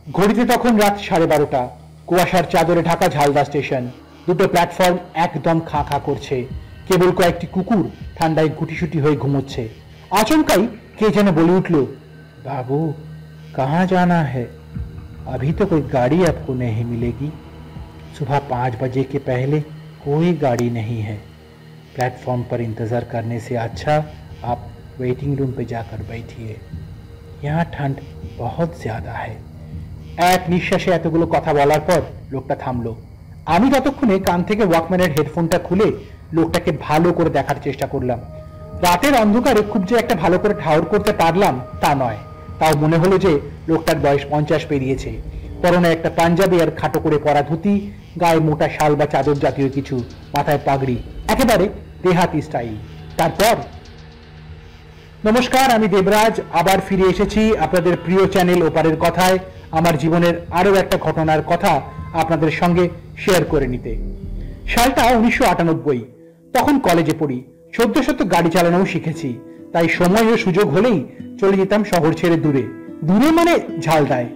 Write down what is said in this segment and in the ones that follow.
ঘড়িতে তখন রাত 12:30। কুয়াশার চাদরে ঢাকা ঝালদা স্টেশন। দুটো প্ল্যাটফর্ম একদম খাঁ খাঁ করছে। কেবল কয়েকটি কুকুর ঠান্ডায় গুটিসুটি হয়ে ঘুমোচ্ছে। আচমকাই কে যেন বলে উঠল, बाबू कहाँ जाना है? अभी तो कोई गाड़ी आपको नहीं मिलेगी। सुबह 5 बजे के पहले कोई गाड़ी नहीं है। प्लेटफॉर्म पर इंतज़ार करने से अच्छा आप वेटिंग रूम पे जाकर बैठिए, यहाँ ठंड बहुत ज़्यादा है। এক নিঃশ্বাসে এতগুলো কথা বলার পর লোকটা থামলো। আমি ততক্ষণে কান থেকে ওয়াকম্যানের হেডফোনটা খুলে লোকটাকে ভালো করে দেখার চেষ্টা করলাম। রাতের অন্ধকারে খুব যে একটা ভালো করে ঠাউর করতে পারলাম তা নয়। তাও মনে হলো যে লোকটার বয়স 50 পেরিয়েছে। পরনে একটা পাঞ্জাবি আর খাটো করে পরা ধুতি, গায়ে মোটা শাল বা চাদর জাতীয় কিছু, মাথায় পাগড়ি, একেবারে দেহাতি স্টাইল। তারপর, নমস্কার, আমি দেবরাজ আবার ফিরে এসেছি আপনাদের প্রিয় চ্যানেল ওপারের কথায় আমার জীবনের আরও একটা ঘটনার কথা আপনাদের সঙ্গে শেয়ার করে নিতে। সালটা 1998। তখন কলেজে পড়ি। সদ্য গাড়ি চালানোও শিখেছি, তাই সময় ও সুযোগ হলেই চলে যেতাম শহর ছেড়ে দূরে। দূরে মানে ঝালদায়,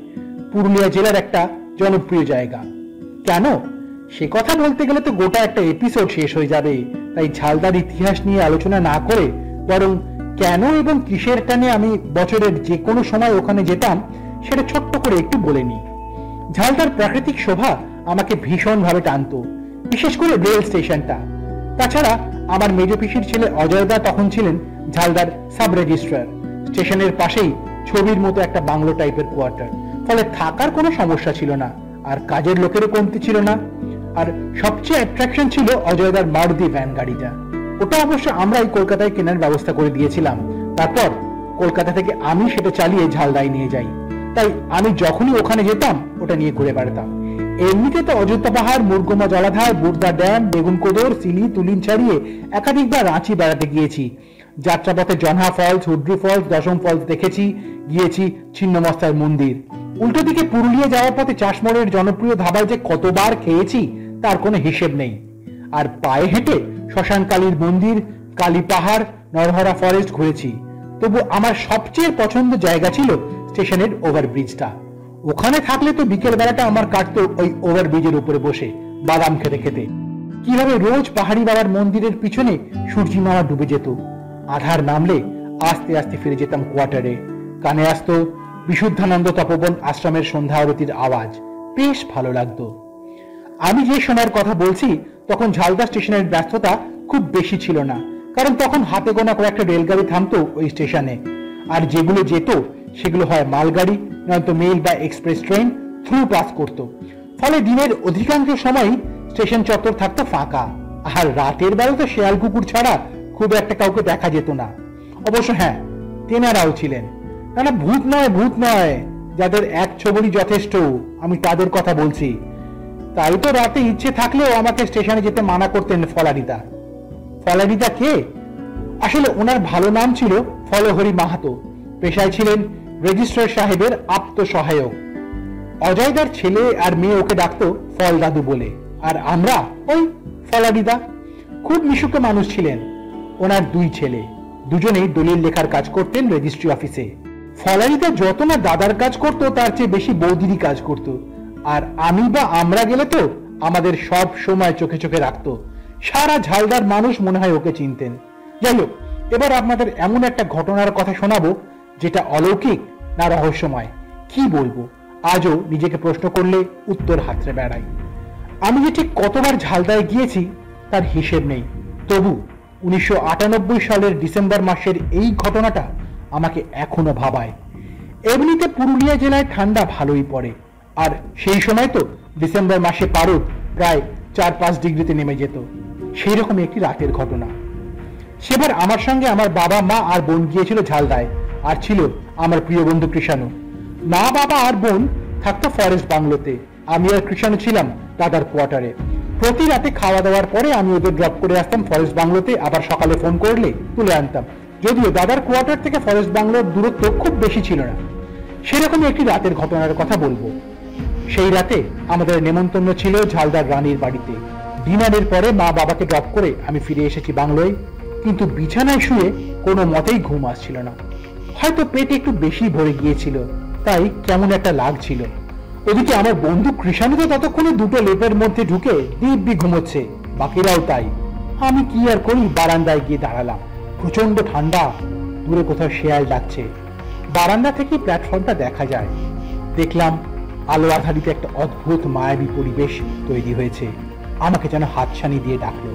পুরুলিয়া জেলার একটা জনপ্রিয় জায়গা। কেন সে কথা বলতে গেলে তো গোটা একটা এপিসোড শেষ হয়ে যাবে, তাই ঝালদার ইতিহাস নিয়ে আলোচনা না করে বরং কেন এবং কিসের টানে আমি বছরের যে কোনো সময় ওখানে যেতাম সেটা ছোট্ট করে একটু বলে নিই। ঝালদার প্রাকৃতিক শোভা আমাকে ভীষণভাবে টানত, বিশেষ করে রেল স্টেশনটা। তাছাড়া আমার মেজ পিসির ছেলে অজয়দা তখন ছিলেন ঝালদার সাব রেজিস্ট্রার। স্টেশনের পাশেই ছবির মতো একটা বাংলো টাইপের কোয়ার্টার, ফলে থাকার কোনো সমস্যা ছিল না, আর কাজের লোকেরও কমতি ছিল না। আর সবচেয়ে অ্যাট্রাকশন ছিল অজয়দার মারুতি ভ্যান গাড়িটা। ওটা অবশ্য আমরাই কলকাতায় কেনার ব্যবস্থা করে দিয়েছিলাম। তারপর কলকাতা থেকে আমি সেটা চালিয়ে ঝালদায় নিয়ে যাই, তাই আমি যখনই ওখানে যেতাম ওটা নিয়ে ঘুরে বেড়াতাম। এমনিতে তো অযোধ্যা পাহাড়, মুরগুমা জলাধার, বুর্দা ড্যাম, বেগুনকোদর, সিলি, তুলিন ছাড়িয়ে একাধিকবার রাঁচি বেড়াতে গিয়েছি। যাত্রাপথে জনহা ফলস, হুড্রু ফলস, দশম ফলস দেখেছি, গিয়েছি ছিন্নমস্তার মন্দির। উল্টো দিকে পুরুলিয়া যাওয়ার পথে চাষমোড়ের জনপ্রিয় ধাবায় যে কতবার খেয়েছি তার কোনো হিসেব নেই। আর পায়ে হেঁটে শ্মশান কালীর মন্দির, কালী পাহাড়, নরহরা ফরেস্ট ঘুরেছি। তবু আমার সবচেয়ে পছন্দ জায়গা ছিল স্টেশনের ওভারব্রিজটা। ওখানে থাকলে তো বিকেল বেলাটা আমার কাটতো ওই ওভারব্রিজের উপরে বসে বাদাম খেতে খেতে। কিভাবে রোজ পাহাড়ি বাবার মন্দিরের পিছনে সূর্যি মামা ডুবে যেত। আধার নামলে আস্তে আস্তে ফিরে যেতাম কোয়ার্টারে। কানে আসতো বিশুদ্ধানন্দ তপবন আশ্রমের সন্ধ্যা আরতির আওয়াজ, বেশ ভালো লাগতো। আমি যে সময়ের কথা বলছি তখন ঝালদা স্টেশনের ব্যস্ততা খুব বেশি ছিল না, কারণ তখন হাতে গোনা কয়েকটা রেলগাড়ি থামতো ওই স্টেশনে। আর যেগুলো যেত সেগুলো হয় মালগাড়ি, নয়তো মেল বা এক্সপ্রেস ট্রেন থ্রু পাস করতো। ফলে দিনের অধিকাংশ সময়ই স্টেশন চত্বর থাকতো ফাঁকা। আর রাতের বেলা তো শেয়াল কুকুর ছাড়া খুব একটা কাউকে দেখা যেত না। অবশ্য হ্যাঁ, তেনারাও ছিলেন। না, ভূত নয়, ভূত নয়, যাদের এক ছবি যথেষ্ট, আমি তাদের কথা বলছি। তাই তো রাতে ইচ্ছে থাকলেও আমাকে স্টেশনে যেতে মানা করতেন ফলারিদা। ফলারিদা কে? আসলে ওনার ভালো নাম ছিল ফলহরি মাহাতো। পেশায় ছিলেন রেজিস্ট্রার সাহেবের আপ্ত সহায়ক। অজয়দার ছেলে আর মেয়ে ওকে ডাকতো ফল দাদু বলে, আর আমরা ওই ফলারিদা। খুব মিশুকে মানুষ ছিলেন। ওনার 2 ছেলে, দুজনেই দলিল লেখার কাজ করতেন রেজিস্ট্রি অফিসে। ফলারিদা যত না দাদার কাজ করতো তার চেয়ে বেশি বৌদিরই কাজ করতো। আর আমি বা আমরা গেলে তো আমাদের সব সময় চোখে চোখে রাখতো। সারা ঝালদার মানুষ মনে হয় ওকে চিনতেন। যাই হোক, এবার আপনাদের এমন একটা ঘটনার কথা শোনাবো যেটা অলৌকিক না রহস্যময়, কি বলবো, আজও নিজেকে প্রশ্ন করলে উত্তর হাতড়ে বেড়াই। আমি যে ঠিক কতবার ঝালদায় গিয়েছি তার হিসেব নেই, তবু 1998 সালের ডিসেম্বর মাসের এই ঘটনাটা আমাকে এখনো ভাবায়। এমনিতে পুরুলিয়া জেলায় ঠান্ডা ভালোই পড়ে, আর সেই সময় তো ডিসেম্বর মাসে পারদ প্রায় 4-5 ডিগ্রিতে নেমে যেত। সেই রকম একটি রাতের ঘটনা। সেবার আমার সঙ্গে আমার বাবা, মা আর বোন গিয়েছিল ঝালদায়, আর ছিল আমার প্রিয় বন্ধু কৃষাণু। মা, বাবা আর বোন থাকতো ফরেস্ট বাংলোতে, আমি আর কৃষাণু ছিলাম দাদার কোয়ার্টারে। প্রতি রাতে খাওয়া দাওয়ার পরে আমি ওদের ড্রপ করে আসতাম ফরেস্ট বাংলোতে, আবার সকালে ফোন করলে তুলে আনতাম। যদিও দাদার কোয়ার্টার থেকে ফরেস্ট বাংলোর দূরত্ব খুব বেশি ছিল না। সেরকমই একটি রাতের ঘটনার কথা বলবো। সেই রাতে আমাদের নেমন্তন্ন ছিল ঝালদার রানীর বাড়িতে। ডিনারের পরে মা বাবাকে ড্রপ করে আমি ফিরে এসেছি বাংলোয়, কিন্তু বিছানায় শুয়ে কোনো মতেই ঘুম আসছিল না। হয়তো পেট একটু বেশি ভরে গিয়েছিল, তাই কেমন একটা লাগছিল। ওদিকে আমার বন্ধু কৃষাণু তো ততক্ষণে দুটো লেপের মধ্যে ঢুকে দিব্যি ঘুমোচ্ছে, বাকিরাও তাই। আমি কি আর করি, বারান্দায় গিয়ে দাঁড়ালাম। প্রচন্ড ঠান্ডা, দূরে কোথাও শেয়াল ডাকছে। বারান্দা থেকে প্ল্যাটফর্মটা দেখা যায়। দেখলাম আলো আধারিতে একটা অদ্ভুত মায়াবী পরিবেশ তৈরি হয়েছে। আমাকে যেন হাতছানি দিয়ে ডাকলো।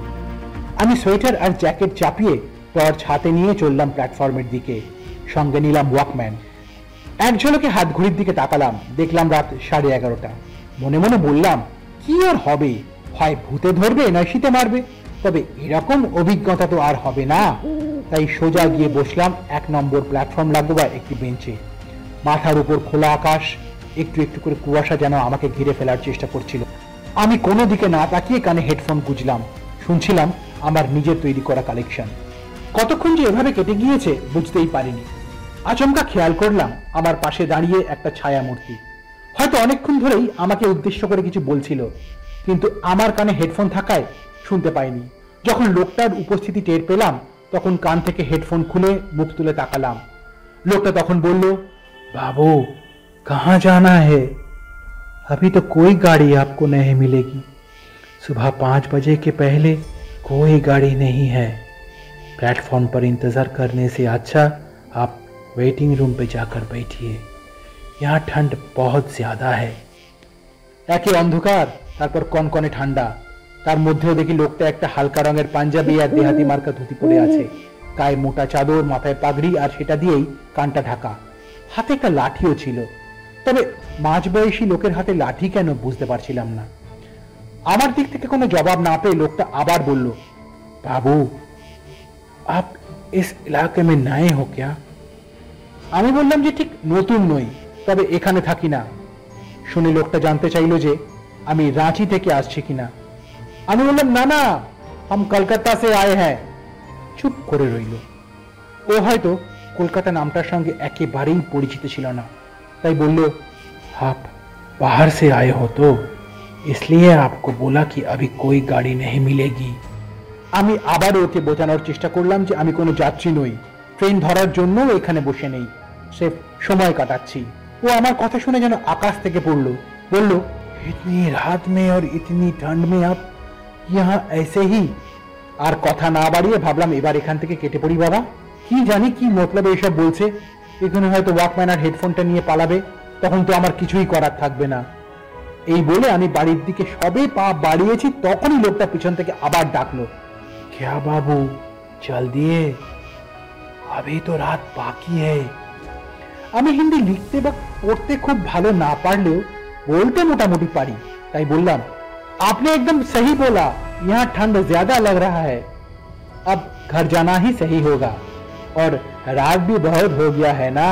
আমি সোয়েটার আর জ্যাকেট চাপিয়ে টর্চ হাতে নিয়ে চললাম প্ল্যাটফর্মের দিকে। সঙ্গে নিলাম ওয়াকম্যান। এক ঝলকে হাত ঘড়ির দিকে তাকালাম, দেখলাম রাত 11:30। মনে মনে বললাম, কি আর হবে, হয় ভূতে ধরবে নয় শীতে মারবে, তবে এরকম অভিজ্ঞতা তো আর হবে না। তাই সোজা গিয়ে বসলাম 1 নম্বর প্ল্যাটফর্ম লাগোয়া একটি বেঞ্চে। মাথার উপর খোলা আকাশ, একটু একটু করে কুয়াশা যেন আমাকে ঘিরে ফেলার চেষ্টা করছিল। আমি কোনো দিকে না তাকিয়ে কানে হেডফোন গুঁজলাম, শুনছিলাম আমার নিজের তৈরি করা কালেকশন। কতক্ষণ যে এভাবে কেটে গিয়েছে বুঝতেই পারিনি। আচমকা খেয়াল করলাম আমার পাশে দাঁড়িয়ে একটা ছায়া মূর্তি। হয়তো অনেকক্ষণ ধরেই আমাকে উদ্দেশ্য করে কিছু বলছিল, কিন্তু আমার কানে হেডফোন থাকায় শুনতে পাইনি। যখন লোকটার উপস্থিতি টের পেলাম, তখন কান থেকে হেডফোন খুলে মুখ তুলে তাকালাম। লোকটা তখন বলল, बाबू कहाँ जाना है? अभी तो कोई गाड़ी आपको नहीं मिलेगी। सुबह 5 बजे के पहले कोई गाड़ी नहीं है। प्लेटफॉर्म पर इंतज़ार करने से अच्छा आप वेटिंग रूम पे जाकर बैठिए, यहाँ ठंड बहुत ज़्यादा है। একে অন্ধকার, তারপর কনকনে ঠান্ডা, তার মধ্যেও দেখি লোকটা একটা হালকা রঙের পাঞ্জাবি আর দেহাতি মার্কা ধুতি পরে আছে, গায়ে মোটা চাদর, মাথায় পাগড়ি, আর সেটা দিয়েই কানটা ঢাকা। হাতে একটা লাঠিও ছিল, তবে মাঝবয়সী লোকের হাতে লাঠি কেন বুঝতে পারছিলাম না। আমার দিক থেকে কোনো জবাব না পেয়ে লোকটা আবার বলল, বাবু আপ ইস এলাকে মে নয়ে হো ক্যা? আমি বললাম যে ঠিক নতুন নই, তবে এখানে থাকি না। শুনে লোকটা জানতে চাইলো যে আমি রাঁচি থেকে আসছি কিনা। আমি বললাম, না না, হাম কলকাতা সে আয়ে হ্যাঁ। চুপ করে রইল। ও হয়তো কলকাতা নামটার সঙ্গে একেবারেই পরিচিত ছিল না, তাই বলল, आप बाहर से आए हो तो इसलिए आपको बोला कि अभी कोई गाड़ी नहीं मिलेगी। আমি আবারও ওকে বোঝানোর চেষ্টা করলাম যে আমি কোনো যাত্রী নই, ট্রেন ধরার জন্য এখানে বসে নেই, সে সময় কাটাচ্ছি। ও আমার কথা শুনে যেন আকাশ থেকে পড়লো, বলল, इतनी रात में और इतनी ठंड में आप यहाँ ऐसे ही? আর কথা না বাড়িয়ে ভাবলাম এবার এখান থেকে কেটে পড়ি বাবা। কি জানি কি মতলবে এসব বলছে। এখানে হয়তো ওয়াকম্যান আর হেডফোনটা নিয়ে পালাবে, তখন তো আমার কিছুই করার থাকবে না। এই বলে আমি বাড়ির দিকে সবে পা বাড়িয়েছি, তখনই লোকটা পিছন থেকে আবার ডাকলো, क्या बाबू चल दिए, अभी तो रात बाकी है। আমি হিন্দি লিখতে বা পড়তে খুব ভালো না পারলেও বলতে মোটামুটি পারি, তাই বললাম, आपने एकदम सही बोला, यहाँ ठंड ज्यादा लग रहा है, अब घर जाना ही सही होगा, और रात भी बहुत हो गया है ना।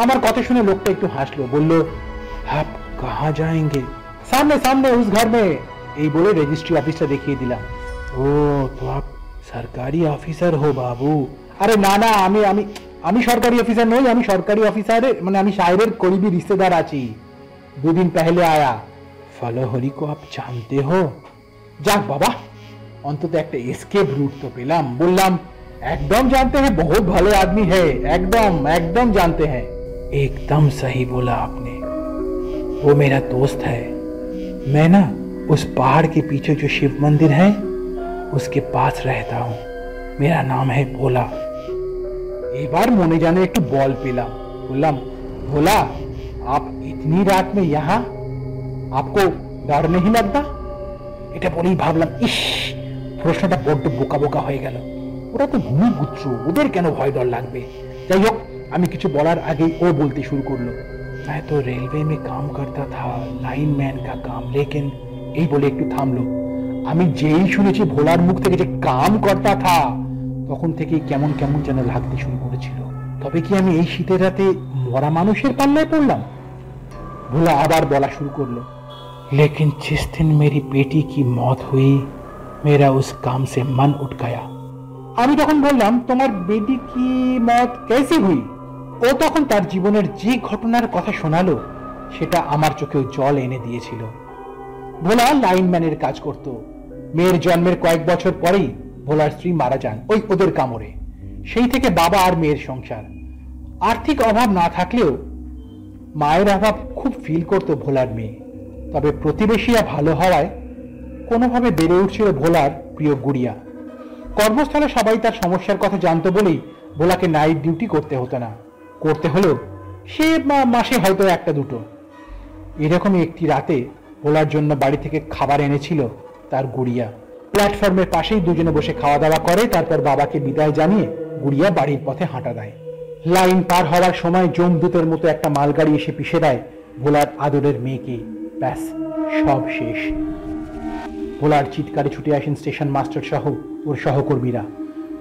আমার কথা শুনে লোকটা একটু হাসলো, বলল, आप कहाँ जाएंगे? सामने सामने उस घर में। এই বলে রেজিস্ট্রি অফিসটা দেখিয়ে দিলাম। ও তো আপ সরকারি অফিসার হো বাবু। আরে না না, আমি আমি আমি সরকারি অফিসার নই, আমি সরকারি অফিসারের মানে আমি সাহেবের করিবি রিश्तेदार আছি। 2 दिन पहले आया। ফলোহরি को आप जानते हो? যাক বাবা, অন্তত একটা এসকেপ রুট তো পেলাম। বললাম, एकदम जानते हैं, बहुत भले आदमी है, एकदम एकदम जानते हैं। एकदम सही बोला आपने, वो मेरा दोस्त है। मैं ना उस पहाड़ के पीछे जो शिव मंदिर है उसके पास रहता हूँ, मेरा नाम है भोला। এবার মনে জানে একটু বল পেলাম। বললাম, ভোলা आप इतनी रात में यहाँ, आपको डर नहीं लगता? এটা বলেই ভাবলাম, ইস প্রশ্নটা বড্ড বোকা বোকা হয়ে গেল। ওরা তো ভূমিপুত্র, ওদের কেন ভয় ডর লাগবে? যাই হোক, আমি কিছু বলার আগেই ও বলতে শুরু করলো, मैं तो रेलवे में काम करता था, लाइनमैन का काम, लेकिन এই বলে একটু থামলো। আমি যেই শুনেছি ভোলার মুখ থেকে যে কাম করতা থা, তখন থেকেই কেমন কেমন যেন লাগতে শুরু করেছিল। তবে কি আমি এই শীতের রাতে মরা মানুষের পাল্লায় পড়লাম? ভোলা আবার বলা শুরু করলো, लेकिन जिस दिन मेरी बेटी की मौत हुई, मेरा उस काम से मन उठ गया। আমি তখন বললাম, তোমার বেটি কি মত कैसे हुई? ও তখন তার জীবনের যে ঘটনার কথা শোনালো সেটা আমার চোখেও জল এনে দিয়েছিল। ভোলা লাইনম্যানের কাজ করত। মেয়ের জন্মের কয়েক বছর পরেই ভোলার স্ত্রী মারা যান ওই ওদের কামড়ে। সেই থেকে বাবা আর মেয়ের সংসার। আর্থিক অভাব না থাকলেও মায়ের অভাব খুব ফিল করতো ভোলার মেয়ে। তবে প্রতিবেশীরা ভালো হওয়ায় কোনোভাবে বেড়ে উঠছিল ভোলার প্রিয় গুড়িয়া। কর্মস্থলে সবাই তার সমস্যার কথা জানতো বলেই ভোলাকে নাইট ডিউটি করতে হতো না, করতে হলেও সে মাসে হয়তো একটা দুটো। এরকমই একটি রাতে ভোলার জন্য বাড়ি থেকে খাবার এনেছিল তার গুড়িয়া। প্ল্যাটফর্মের পাশেই দুজনে বসে খাওয়া দাওয়া করে, তারপর বাবাকে বিদায় জানিয়ে গুড়িয়া বাড়ির পথে হাঁটা দেয়। লাইন পার হওয়ার সময় জমদূতের মতো একটা মালগাড়ি এসে পিষে দেয় ভোলার আদরের মেয়েকে। ব্যাস, সব শেষ। ভোলার চিৎকারে ছুটে আসেন স্টেশন মাস্টার সহ ওর সহকর্মীরা।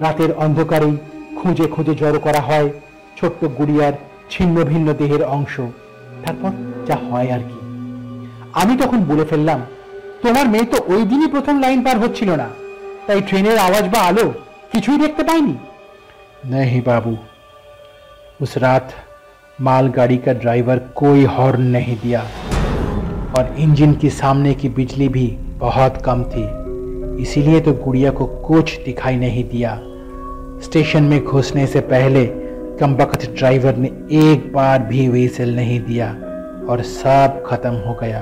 রাতের অন্ধকারেই খুঁজে খুঁজে জড়ো করা হয় ছোট্ট গুড়িয়ার ছিন্ন ভিন্ন দেহের অংশ। তারপর যা হয় আর কি। আমি তখন বলে ফেললাম, তোমার মেয়ে তো ওই দিনই প্রথম লাইন পার হচ্ছিল না, তাই ট্রেনের আওয়াজ বা আলো কিছুই দেখতে পাইনি। नहीं बाबू, उस रात मालगाड़ी का ड्राइवर कोई हॉर्न नहीं दिया और इंजन के सामने की बिजली भी बहुत कम थी, इसीलिए तो गुड़िया को कुछ दिखाई नहीं दिया। स्टेशन में घुसने से पहले कमबख्त ड्राइवर ने एक बार भी व्हिसल नहीं दिया और सब खत्म हो गया।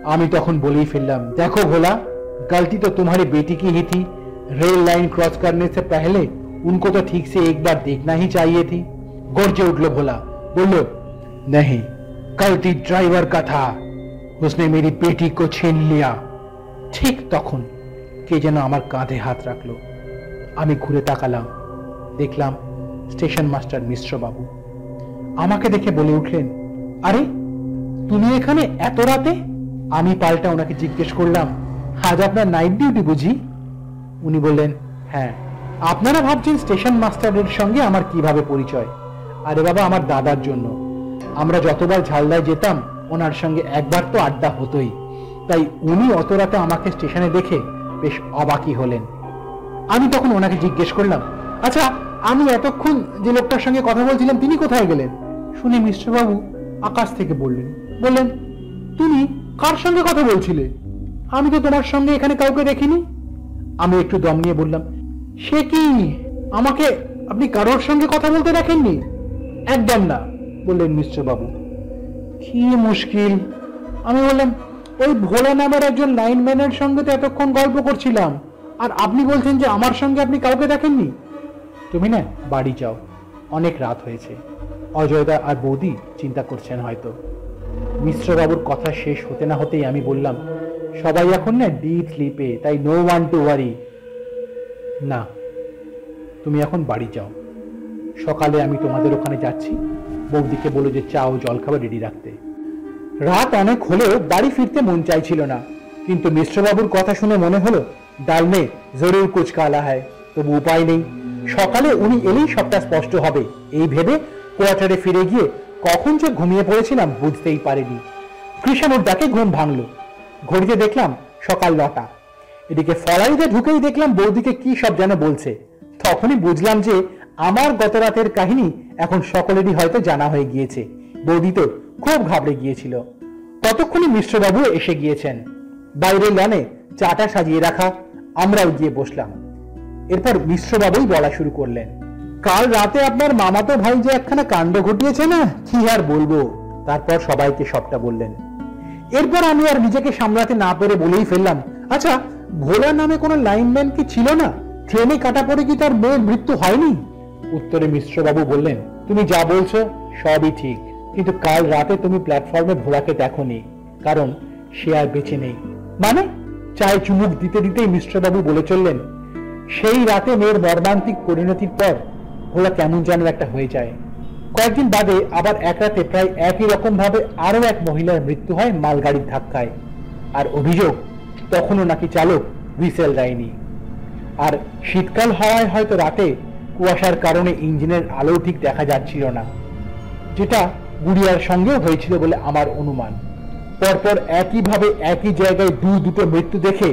आमी तखन बोले फिरलाम, देखो भोला, गलती तो तुम्हारी बेटी की ही थी। रेल लाइन क्रॉस करने से पहले उनको तो ठीक से एक बार देखना ही चाहिए थी। गरजे उठलो भोला, बोलो नहीं, गलती ड्राइवर का था, उसने मेरी बेटी को छीन लिया। ठीक तखन के जेन आमार काঁধে हाथ राखलो। आमी घुरे ताकालाम, देखलाम स्टेशन मास्टर मिश्र बाबू। আমাকে দেখে বলে উঠলেন, আরে তুমি এখানে এত রাতে? আমি পাল্টা ওনাকে জিজ্ঞেস করলাম, আজ আপনার নাইট ডিউটি বুঝি? উনি বললেন, হ্যাঁ। আপনারা ভাবছেন স্টেশন মাস্টারের সঙ্গে আমার কিভাবে পরিচয়? আরে বাবা, আমার দাদার জন্য। আমরা যতবার ঝালদায় যেতাম ওনার সঙ্গে একবার তো আড্ডা হতোই, তাই উনি অত রাতে আমাকে স্টেশনে দেখে বেশ অবাকই হলেন। আমি তখন ওনাকে জিজ্ঞেস করলাম, আচ্ছা আমি এতক্ষণ যে লোকটার সঙ্গে কথা বলছিলাম তিনি কোথায় গেলেন? শুনে মিশ্রবাবু আকাশ থেকে বললেন, তুমি কার সঙ্গে কথা বলছিলে? আমি তো তোমার সঙ্গে এখানে কাউকে দেখিনি। আমি একটু দম নিয়ে বললাম, সে কি, আমাকে আপনি কারোর সঙ্গে কথা বলতে দেখেননি? একদম না, বললেন মিশ্রবাবু। কি মুশকিল। আমি বললাম, ওই ভোলা নামের একজন লাইনম্যানের সঙ্গে তো এতক্ষণ গল্প করছিলাম, আর আপনি বলছেন যে আমার সঙ্গে আপনি কাউকে দেখেননি। তুমি না বাড়ি যাও, অনেক রাত হয়েছে। অজয়দা আর বৌদি চিন্তা করছেন হয়তো। মিশ্রবাবুর কথা শেষ হতে না হতেই আমি বললাম, সবাই এখন না ডিপ স্লিপে, তাই নো ওয়ান টু ওয়ারি। না, তুমি এখন বাড়ি যাও, সকালে আমি তোমাদের ওখানে যাচ্ছি। বৌদিকে বলো যে চা ও জলখাবার রেডি রাখতে। রাত অনেক হলেও বাড়ি ফিরতে মন চাইছিল না, কিন্তু মিশ্রবাবুর কথা শুনে মনে হলো ডাল মে জরুর কুছ কালা হয়, তবু উপায় নেই। সকালে উনি এলেই সবটা স্পষ্ট হবে, এই ভেবে কোয়ার্টারে ফিরে গিয়ে কখন যে ঘুমিয়ে পড়েছিলাম বুঝতেই পারিনি। কৃষাণুর ডাকে ঘুম ভাঙলো। ঘড়িতে দেখলাম সকাল 9টা। এদিকে ফলাইতে ঢুকেই দেখলাম বৌদিকে কি সব যেন বলছে। তখনই বুঝলাম যে আমার গত রাতের কাহিনী এখন সকলেরই হয়তো জানা হয়ে গিয়েছে। বৌদি তো খুব ঘাবড়ে গিয়েছিল। ততক্ষণে মিশ্রবাবু এসে গিয়েছেন। বাইরে লনে চাটা সাজিয়ে রাখা, আমরাও গিয়ে বসলাম। এরপর মিশ্রবাবুই বলা শুরু করলেন, কাল রাতে আপনার মামাতো ভাই যে একখানা কাণ্ড ঘটিয়েছে না, কি আর বলবো। তারপর সবাইকে সবটা বললেন। এরপর আমি আর নিজেকে সামলাতে না পেরে বলেই ফেললাম, আচ্ছা ভোলা নামে কোনো লাইনম্যান কি ছিল না? ট্রেনে কাটা পড়ে কি তার মেয়ের মৃত্যু হয়নি? উত্তরে মিশ্রবাবু বললেন, তুমি যা বলছো সবই ঠিক, কিন্তু কাল রাতে তুমি প্ল্যাটফর্মে ভোলাকে দেখোনি, কারণ সে আর বেঁচে নেই। মানে? চায়ে চুমুক দিতে দিতেই মিশ্রবাবু বলে চললেন, সেই রাতে মেয়ের মর্মান্তিক পরিণতির পর ভোলা কেমন যেন একটা হয়ে যায়। কয়েকদিন বাদে আবার এক রাতে প্রায় একই রকম ভাবে আরো এক মহিলার মৃত্যু হয় মালগাড়ির ধাক্কায়। আর অভিযোগ তখনও নাকি চালক হুইসেল দেয়নি। আর শীতকাল হওয়ায় হয়তো রাতে কুয়াশার কারণে ইঞ্জিনের আলো ঠিক দেখা যাচ্ছিল না, যেটা গুড়িয়ার সঙ্গেও হয়েছিল বলে আমার অনুমান। পরপর একইভাবে একই জায়গায় দুটো মৃত্যু দেখে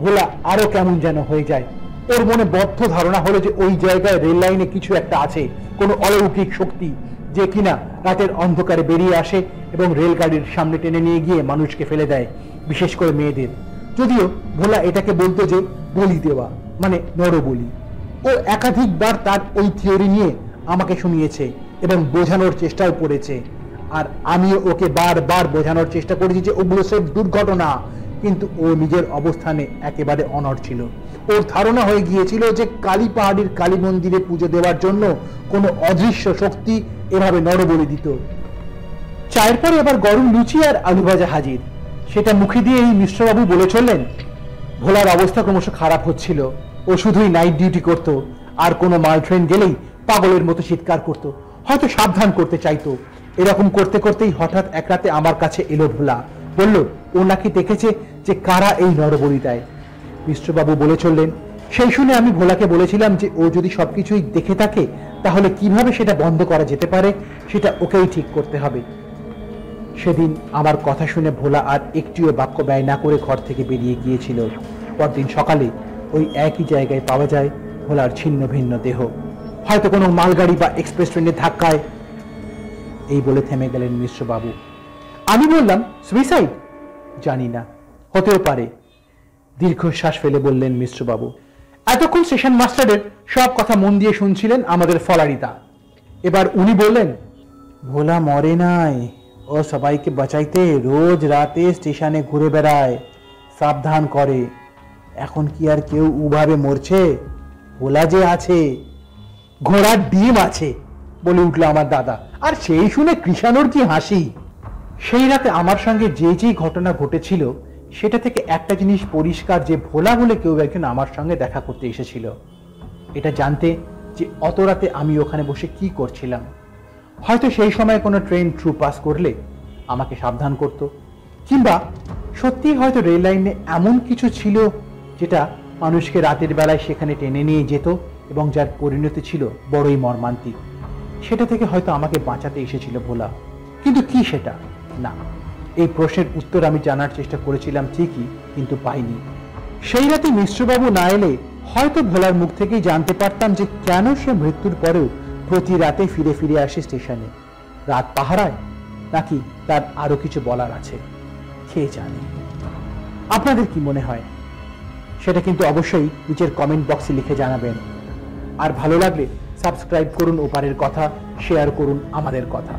ভোলা আরো কেমন যেন হয়ে যায়। ওর মনে বদ্ধ ধারণা হলো যে ওই জায়গায় রেল লাইনে কিছু একটা আছে, কোনো অলৌকিক শক্তি, যে কিনা রাতের অন্ধকারে বেরিয়ে আসে এবং রেলগাড়ির সামনে টেনে নিয়ে গিয়ে মানুষকে ফেলে দেয়, বিশেষ করে মেয়েদের। যদিও ভোলা এটাকে বলতো যে বলি দেওয়া, মানে নরবলি। ও একাধিকবার তার ওই থিওরি নিয়ে আমাকে শুনিয়েছে এবং বোঝানোর চেষ্টাও করেছে। আর আমিও ওকে বারবার বোঝানোর চেষ্টা করেছি যে ওগুলো সব দুর্ঘটনা, কিন্তু ও নিজের অবস্থানে একেবারে অনড় ছিল। ওর ধারণা হয়ে গিয়েছিল যে কালী পাহাড়ির কালী মন্দিরে পুজো দেওয়ার জন্য কোনো অদৃশ্য শক্তি এভাবে নরবলি দিত। চায়ের পরে আবার গরম লুচি আর আলু ভাজা হাজির। সেটা মুখে দিয়ে এই মিশ্রবাবু বলে চললেন, ভোলার অবস্থা ক্রমশ খারাপ হচ্ছিল। ও শুধুই নাইট ডিউটি করত, আর কোনো মাল ট্রেন গেলেই পাগলের মতো চিৎকার করত, হয়তো সাবধান করতে চাইতো। এরকম করতে করতেই হঠাৎ এক রাতে আমার কাছে এলো ভোলা, বলল ও নাকি দেখেছে যে কারা এই নরবলি দেয়। মিশ্রবাবু বলে চললেন, সেই শুনে আমি ভোলাকে বলেছিলাম যে ও যদি সবকিছুই দেখে থাকে তাহলে কিভাবে সেটা বন্ধ করা যেতে পারে সেটা ওকেই ঠিক করতে হবে। সেদিন আমার কথা শুনে ভোলা আর একটিও বাক্য ব্যয় না করে ঘর থেকে বেরিয়ে গিয়েছিল। পরদিন সকালে ওই একই জায়গায় পাওয়া যায় ভোলার ছিন্ন ভিন্ন দেহ, হয়তো কোনো মালগাড়ি বা এক্সপ্রেস ট্রেনের ধাক্কায়। এই বলে থেমে গেলেন মিশ্রবাবু। আমি বললাম, সুইসাইড? জানি না, হতেও পারে। দীর্ঘশ্বাস ফেলে বললেন মিশ্রবাবু। এতক্ষণ স্টেশন মাস্টারের সব কথা মন দিয়ে শুনছিলেন আমাদের ফলারিদা। এবার উনি বললেন, ভোলা মরে নাই, ও সবাইকে বাঁচাইতে রোজ রাতে স্টেশনে ঘুরে বেড়ায়, সাবধান করে। এখন কি আর কেউ উভাবে মরছে? ভোলা যে আছে, ঘোড়ার ডিম আছে, বলে উঠল আমার দাদা। আর সেই শুনে কৃষাণুর কি হাসি। সেই রাতে আমার সঙ্গে যে ঘটনা ঘটেছিল সেটা থেকে একটা জিনিস পরিষ্কার, যে ভোলা বলে কেউ একজন আমার সঙ্গে দেখা করতে এসেছিল। এটা জানতে যে অত রাতে আমি ওখানে বসে কি করছিলাম। হয়তো সেই সময় কোনো ট্রেন থ্রু পাস করলে আমাকে সাবধান করত, কিংবা সত্যিই হয়তো রেল লাইনে এমন কিছু ছিল যেটা মানুষকে রাতের বেলায় সেখানে টেনে নিয়ে যেত এবং যার পরিণতি ছিল বড়ই মর্মান্তিক। সেটা থেকে হয়তো আমাকে বাঁচাতে এসেছিল ভোলা, কিন্তু কি সেটা? না, এই প্রশ্নের উত্তর আমি জানার চেষ্টা করেছিলাম ঠিকই, কিন্তু পাইনি। সেই রাতে মিশ্রবাবু না এলে হয়তো ভোলার মুখ থেকেই জানতে পারতাম যে কেন সে মৃত্যুর পরেও প্রতি রাতে ফিরে ফিরে আসে স্টেশনে, রাত পাহারায়, নাকি তার আরো কিছু বলার আছে, কে জানে। আপনাদের কি মনে হয় সেটা কিন্তু অবশ্যই নিচের কমেন্ট বক্সে লিখে জানাবেন। আর ভালো লাগলে সাবস্ক্রাইব করুন ওপারের কথা, শেয়ার করুন আমাদের কথা।